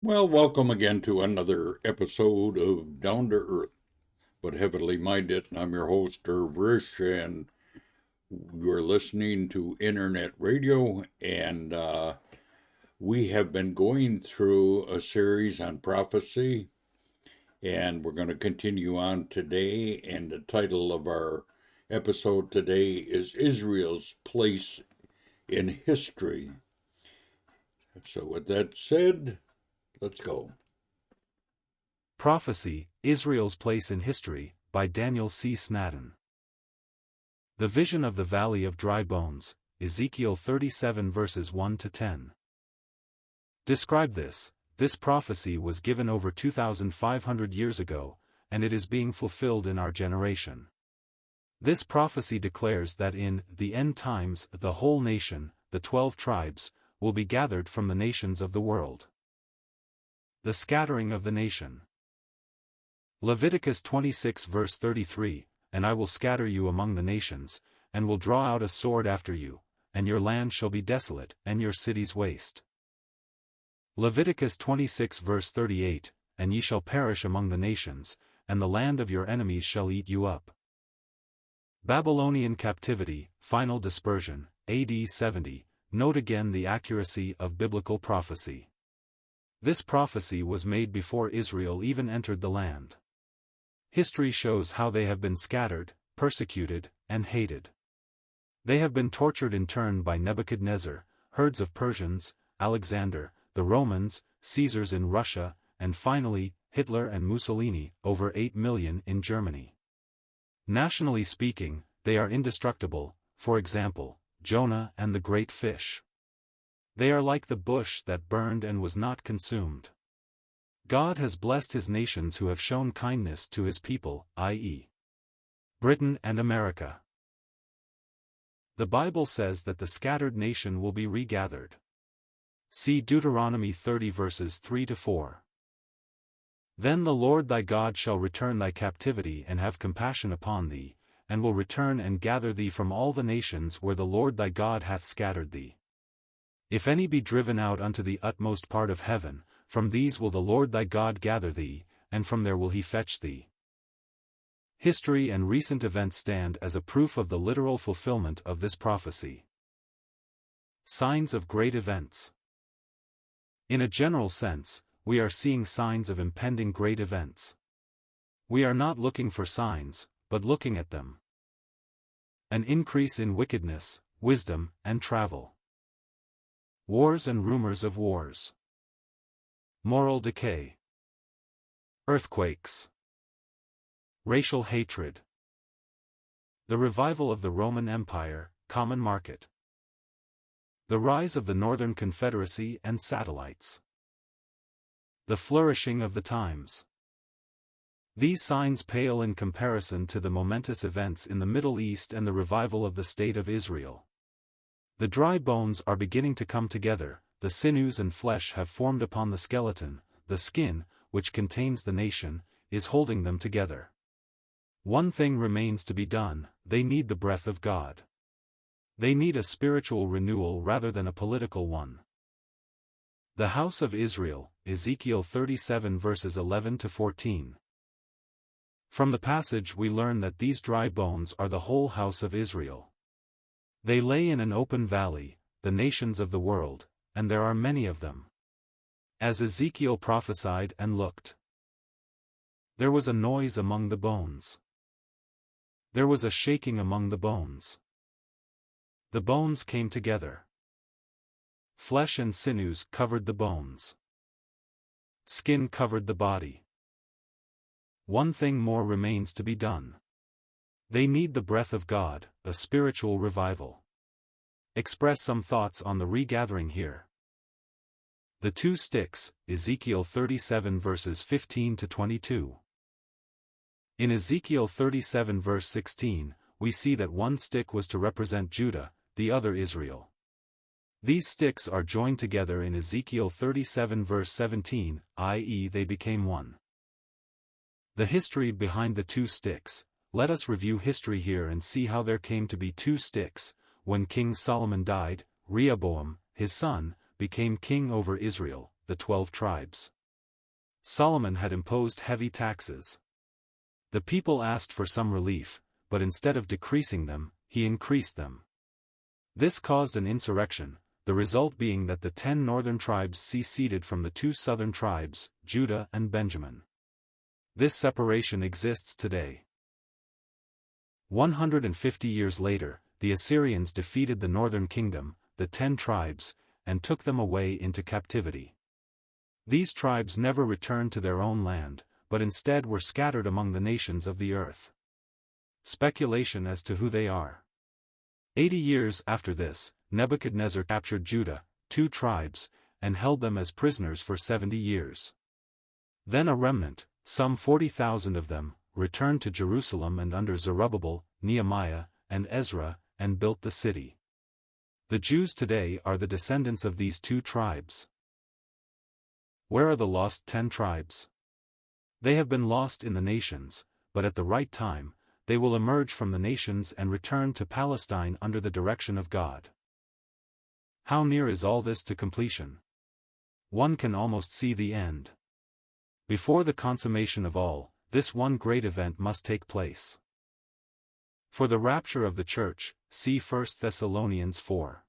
Well, welcome again to another episode of Down to Earth, but Heavenly Minded. I'm your host, Risch, and you're listening to Internet Radio, and we have been going through a series on prophecy, and we're going to continue on today, and the title of our episode today is Israel's Place in History. So with that said, let's go. Prophecy, Israel's Place in History, by Daniel C. Snaddon. The Vision of the Valley of Dry Bones, Ezekiel 37 verses 1 to 10. Describe this. This prophecy was given over 2,500 years ago, and it is being fulfilled in our generation. This prophecy declares that in the end times the whole nation, the 12 tribes, will be gathered from the nations of the world. The scattering of the nation. Leviticus 26 verse 33, And I will scatter you among the nations, and will draw out a sword after you, and your land shall be desolate, and your cities waste. Leviticus 26 verse 38, And ye shall perish among the nations, and the land of your enemies shall eat you up. Babylonian captivity, final dispersion, AD 70, note again the accuracy of biblical prophecy. This prophecy was made before Israel even entered the land. History shows how they have been scattered, persecuted, and hated. They have been tortured in turn by Nebuchadnezzar, herds of Persians, Alexander, the Romans, Caesars in Russia, and finally, Hitler and Mussolini, over 8 million in Germany. Nationally speaking, they are indestructible, for example, Jonah and the great fish. They are like the bush that burned and was not consumed. God has blessed his nations who have shown kindness to his people, i.e., Britain and America. The Bible says that the scattered nation will be regathered. See Deuteronomy 30 verses 3 to 4. Then the Lord thy God shall return thy captivity and have compassion upon thee, and will return and gather thee from all the nations where the Lord thy God hath scattered thee. If any be driven out unto the utmost part of heaven, from these will the Lord thy God gather thee, and from there will he fetch thee. History and recent events stand as a proof of the literal fulfillment of this prophecy. Signs of great events. In a general sense, we are seeing signs of impending great events. We are not looking for signs, but looking at them. An increase in wickedness, wisdom, and travel. Wars and rumors of wars. Moral decay. Earthquakes. Racial hatred. The revival of the Roman Empire, common market. The rise of the Northern Confederacy and satellites. The flourishing of the times. These signs pale in comparison to the momentous events in the Middle East and the revival of the State of Israel. The dry bones are beginning to come together, the sinews and flesh have formed upon the skeleton, the skin, which contains the nation, is holding them together. One thing remains to be done: they need the breath of God. They need a spiritual renewal rather than a political one. The house of Israel, Ezekiel 37 verses 11 to 14. From the passage we learn that these dry bones are the whole house of Israel. They lay in an open valley, the nations of the world, and there are many of them. As Ezekiel prophesied and looked, there was a noise among the bones. There was a shaking among the bones. The bones came together. Flesh and sinews covered the bones. Skin covered the body. One thing more remains to be done. They need the breath of God, a spiritual revival. Express some thoughts on the regathering here. The two sticks, Ezekiel 37 verses 15 to 22. In Ezekiel 37 verse 16, we see that one stick was to represent Judah, the other Israel. These sticks are joined together in Ezekiel 37 verse 17, i.e. they became one. The history behind the two sticks. Let us review history here and see how there came to be two sticks. When King Solomon died, Rehoboam, his son, became king over Israel, the 12 tribes. Solomon had imposed heavy taxes. The people asked for some relief, but instead of decreasing them, he increased them. This caused an insurrection, the result being that the 10 northern tribes seceded from the 2 southern tribes, Judah and Benjamin. This separation exists today. 150 years later, the Assyrians defeated the northern kingdom, the 10 tribes, and took them away into captivity. These tribes never returned to their own land, but instead were scattered among the nations of the earth. Speculation as to who they are. 80 years after this, Nebuchadnezzar captured Judah, 2 tribes, and held them as prisoners for 70 years. Then a remnant, some 40,000 of them, returned to Jerusalem and under Zerubbabel, Nehemiah, and Ezra, and built the city. The Jews today are the descendants of these 2 tribes. Where are the lost 10 tribes? They have been lost in the nations, but at the right time, they will emerge from the nations and return to Palestine under the direction of God. How near is all this to completion? One can almost see the end. Before the consummation of all, this one great event must take place. For the rapture of the church, see 1 Thessalonians 4.